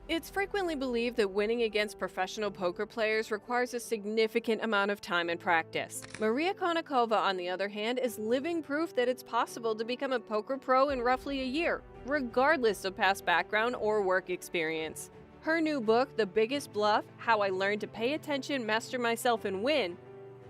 It's frequently believed that winning against professional poker players requires a significant amount of time and practice. Maria Konnikova, on the other hand, is living proof that it's possible to become a poker pro in roughly a year, regardless of past background or work experience. Her new book, The Biggest Bluff: How I Learned to Pay Attention, Master Myself, and Win,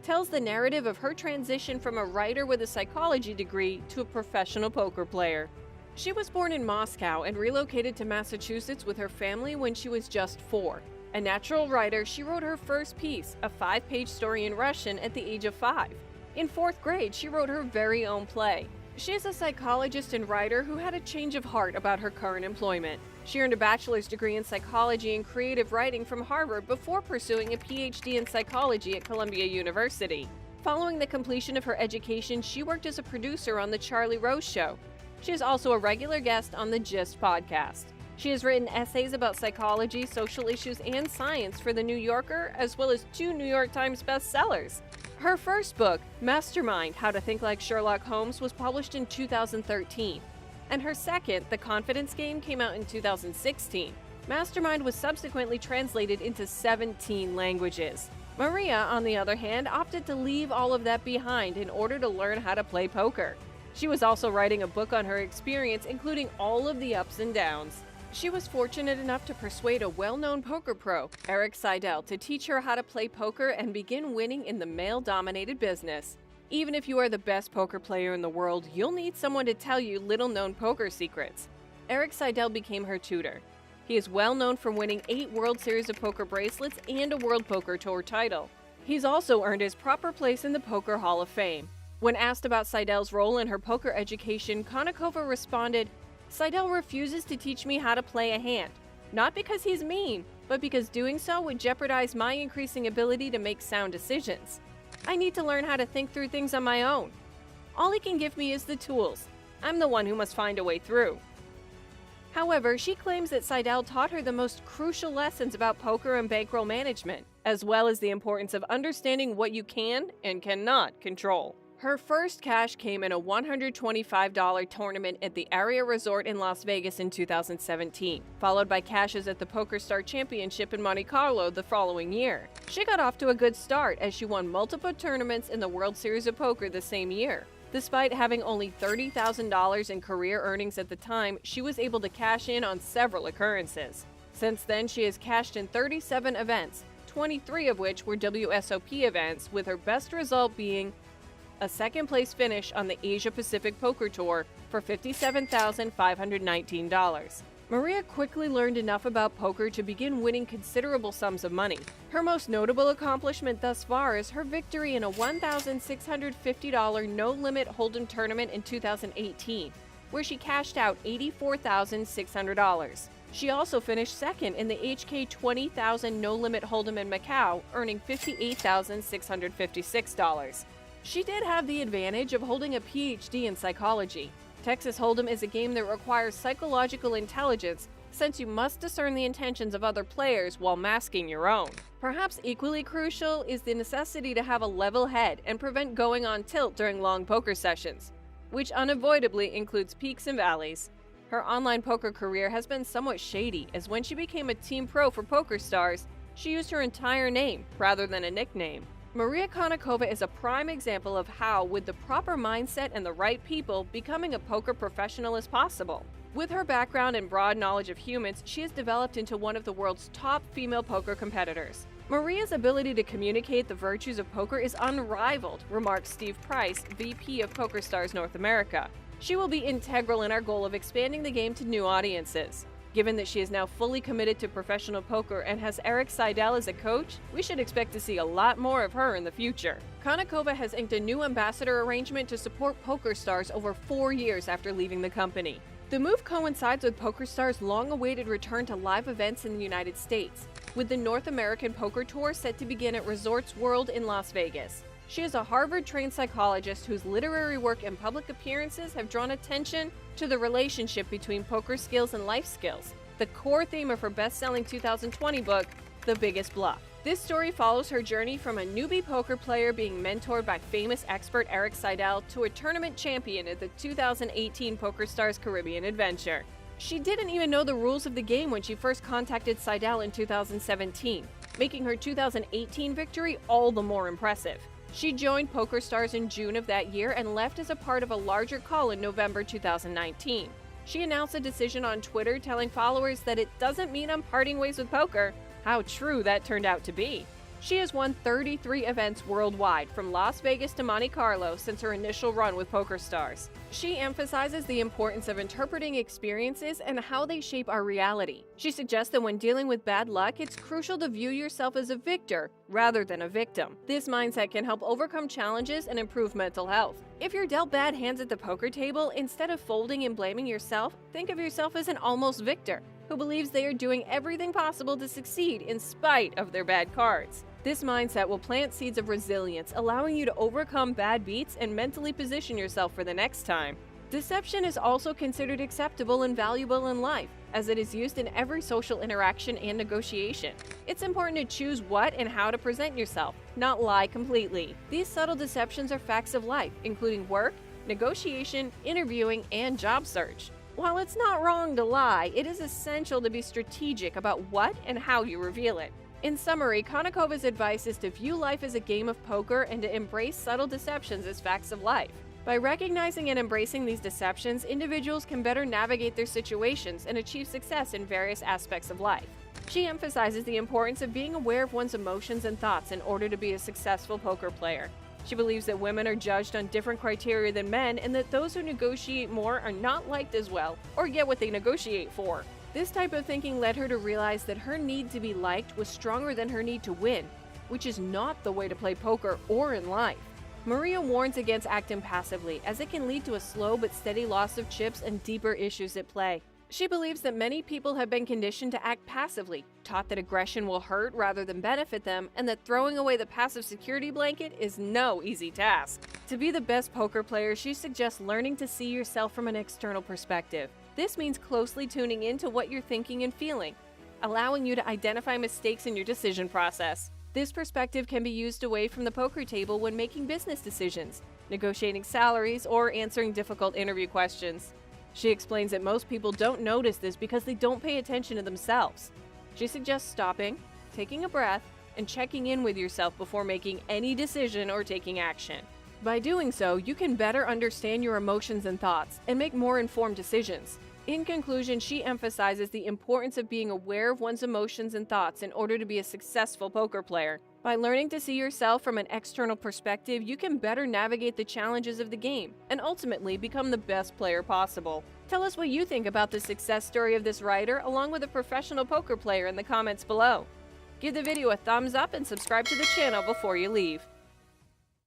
tells the narrative of her transition from a writer with a psychology degree to a professional poker player. She was born in Moscow and relocated to Massachusetts with her family when she was just 4. A natural writer, she wrote her first piece, a 5-page story in Russian, at the age of 5. In 4th grade, she wrote her very own play. She is a psychologist and writer who had a change of heart about her current employment. She earned a bachelor's degree in psychology and creative writing from Harvard before pursuing a PhD in psychology at Columbia University. Following the completion of her education, she worked as a producer on The Charlie Rose Show. She is also a regular guest on the Gist podcast. She has written essays about psychology, social issues, and science for The New Yorker, as well as 2 New York Times bestsellers. Her first book, Mastermind: How to Think Like Sherlock Holmes, was published in 2013. And her second, The Confidence Game, came out in 2016. Mastermind was subsequently translated into 17 languages. Maria, on the other hand, opted to leave all of that behind in order to learn how to play poker. She was also writing a book on her experience, including all of the ups and downs. She was fortunate enough to persuade a well-known poker pro, Eric Seidel, to teach her how to play poker and begin winning in the male-dominated business. Even if you are the best poker player in the world, you'll need someone to tell you little-known poker secrets. Eric Seidel became her tutor. He is well known for winning 8 World Series of Poker bracelets and a World Poker Tour title. He's also earned his proper place in the Poker Hall of Fame. When asked about Seidel's role in her poker education, Konnikova responded, "Seidel refuses to teach me how to play a hand. Not because he's mean, but because doing so would jeopardize my increasing ability to make sound decisions. I need to learn how to think through things on my own. All he can give me is the tools. I'm the one who must find a way through." However, she claims that Seidel taught her the most crucial lessons about poker and bankroll management, as well as the importance of understanding what you can and cannot control. Her first cash came in a $125 tournament at the Aria Resort in Las Vegas in 2017, followed by cashes at the PokerStar Championship in Monte Carlo the following year. She got off to a good start as she won multiple tournaments in the World Series of Poker the same year. Despite having only $30,000 in career earnings at the time, she was able to cash in on several occurrences. Since then, she has cashed in 37 events, 23 of which were WSOP events, with her best result being a second-place finish on the Asia-Pacific Poker Tour for $57,519. Maria quickly learned enough about poker to begin winning considerable sums of money. Her most notable accomplishment thus far is her victory in a $1,650 no-limit hold'em tournament in 2018, where she cashed out $84,600. She also finished second in the HK 20,000 no-limit hold'em in Macau, earning $58,656. She did have the advantage of holding a PhD in psychology. Texas Hold'em is a game that requires psychological intelligence, since you must discern the intentions of other players while masking your own. Perhaps equally crucial is the necessity to have a level head and prevent going on tilt during long poker sessions, which unavoidably includes peaks and valleys. Her online poker career has been somewhat shady, as when she became a team pro for PokerStars, she used her entire name rather than a nickname. Maria Konnikova is a prime example of how, with the proper mindset and the right people, becoming a poker professional is possible. With her background and broad knowledge of humans, she has developed into one of the world's top female poker competitors. Maria's ability to communicate the virtues of poker is unrivaled, remarks Steve Price, VP of PokerStars North America. She will be integral in our goal of expanding the game to new audiences. Given that she is now fully committed to professional poker and has Eric Seidel as a coach, we should expect to see a lot more of her in the future. Konnikova has inked a new ambassador arrangement to support PokerStars over 4 years after leaving the company. The move coincides with PokerStars' long-awaited return to live events in the United States, with the North American Poker Tour set to begin at Resorts World in Las Vegas. She is a Harvard-trained psychologist whose literary work and public appearances have drawn attention to the relationship between poker skills and life skills, the core theme of her best-selling 2020 book, The Biggest Bluff. This story follows her journey from a newbie poker player being mentored by famous expert Eric Seidel to a tournament champion at the 2018 PokerStars Caribbean Adventure. She didn't even know the rules of the game when she first contacted Seidel in 2017, making her 2018 victory all the more impressive. She joined PokerStars in June of that year and left as a part of a larger call in November 2019. She announced a decision on Twitter telling followers that it doesn't mean I'm parting ways with poker. How true that turned out to be. She has won 33 events worldwide, from Las Vegas to Monte Carlo, since her initial run with PokerStars. She emphasizes the importance of interpreting experiences and how they shape our reality. She suggests that when dealing with bad luck, it's crucial to view yourself as a victor rather than a victim. This mindset can help overcome challenges and improve mental health. If you're dealt bad hands at the poker table, instead of folding and blaming yourself, think of yourself as an almost victor who believes they are doing everything possible to succeed in spite of their bad cards. This mindset will plant seeds of resilience, allowing you to overcome bad beats and mentally position yourself for the next time. Deception is also considered acceptable and valuable in life, as it is used in every social interaction and negotiation. It's important to choose what and how to present yourself, not lie completely. These subtle deceptions are facts of life, including work, negotiation, interviewing, and job search. While it's not wrong to lie, it is essential to be strategic about what and how you reveal it. In summary, Konnikova's advice is to view life as a game of poker and to embrace subtle deceptions as facts of life. By recognizing and embracing these deceptions, individuals can better navigate their situations and achieve success in various aspects of life. She emphasizes the importance of being aware of one's emotions and thoughts in order to be a successful poker player. She believes that women are judged on different criteria than men and that those who negotiate more are not liked as well or get what they negotiate for. This type of thinking led her to realize that her need to be liked was stronger than her need to win, which is not the way to play poker or in life. Maria warns against acting passively, as it can lead to a slow but steady loss of chips and deeper issues at play. She believes that many people have been conditioned to act passively, taught that aggression will hurt rather than benefit them, and that throwing away the passive security blanket is no easy task. To be the best poker player, she suggests learning to see yourself from an external perspective. This means closely tuning into what you're thinking and feeling, allowing you to identify mistakes in your decision process. This perspective can be used away from the poker table when making business decisions, negotiating salaries, or answering difficult interview questions. She explains that most people don't notice this because they don't pay attention to themselves. She suggests stopping, taking a breath, and checking in with yourself before making any decision or taking action. By doing so, you can better understand your emotions and thoughts and make more informed decisions. In conclusion, she emphasizes the importance of being aware of one's emotions and thoughts in order to be a successful poker player. By learning to see yourself from an external perspective, you can better navigate the challenges of the game and ultimately become the best player possible. Tell us what you think about the success story of this writer along with a professional poker player in the comments below. Give the video a thumbs up and subscribe to the channel before you leave.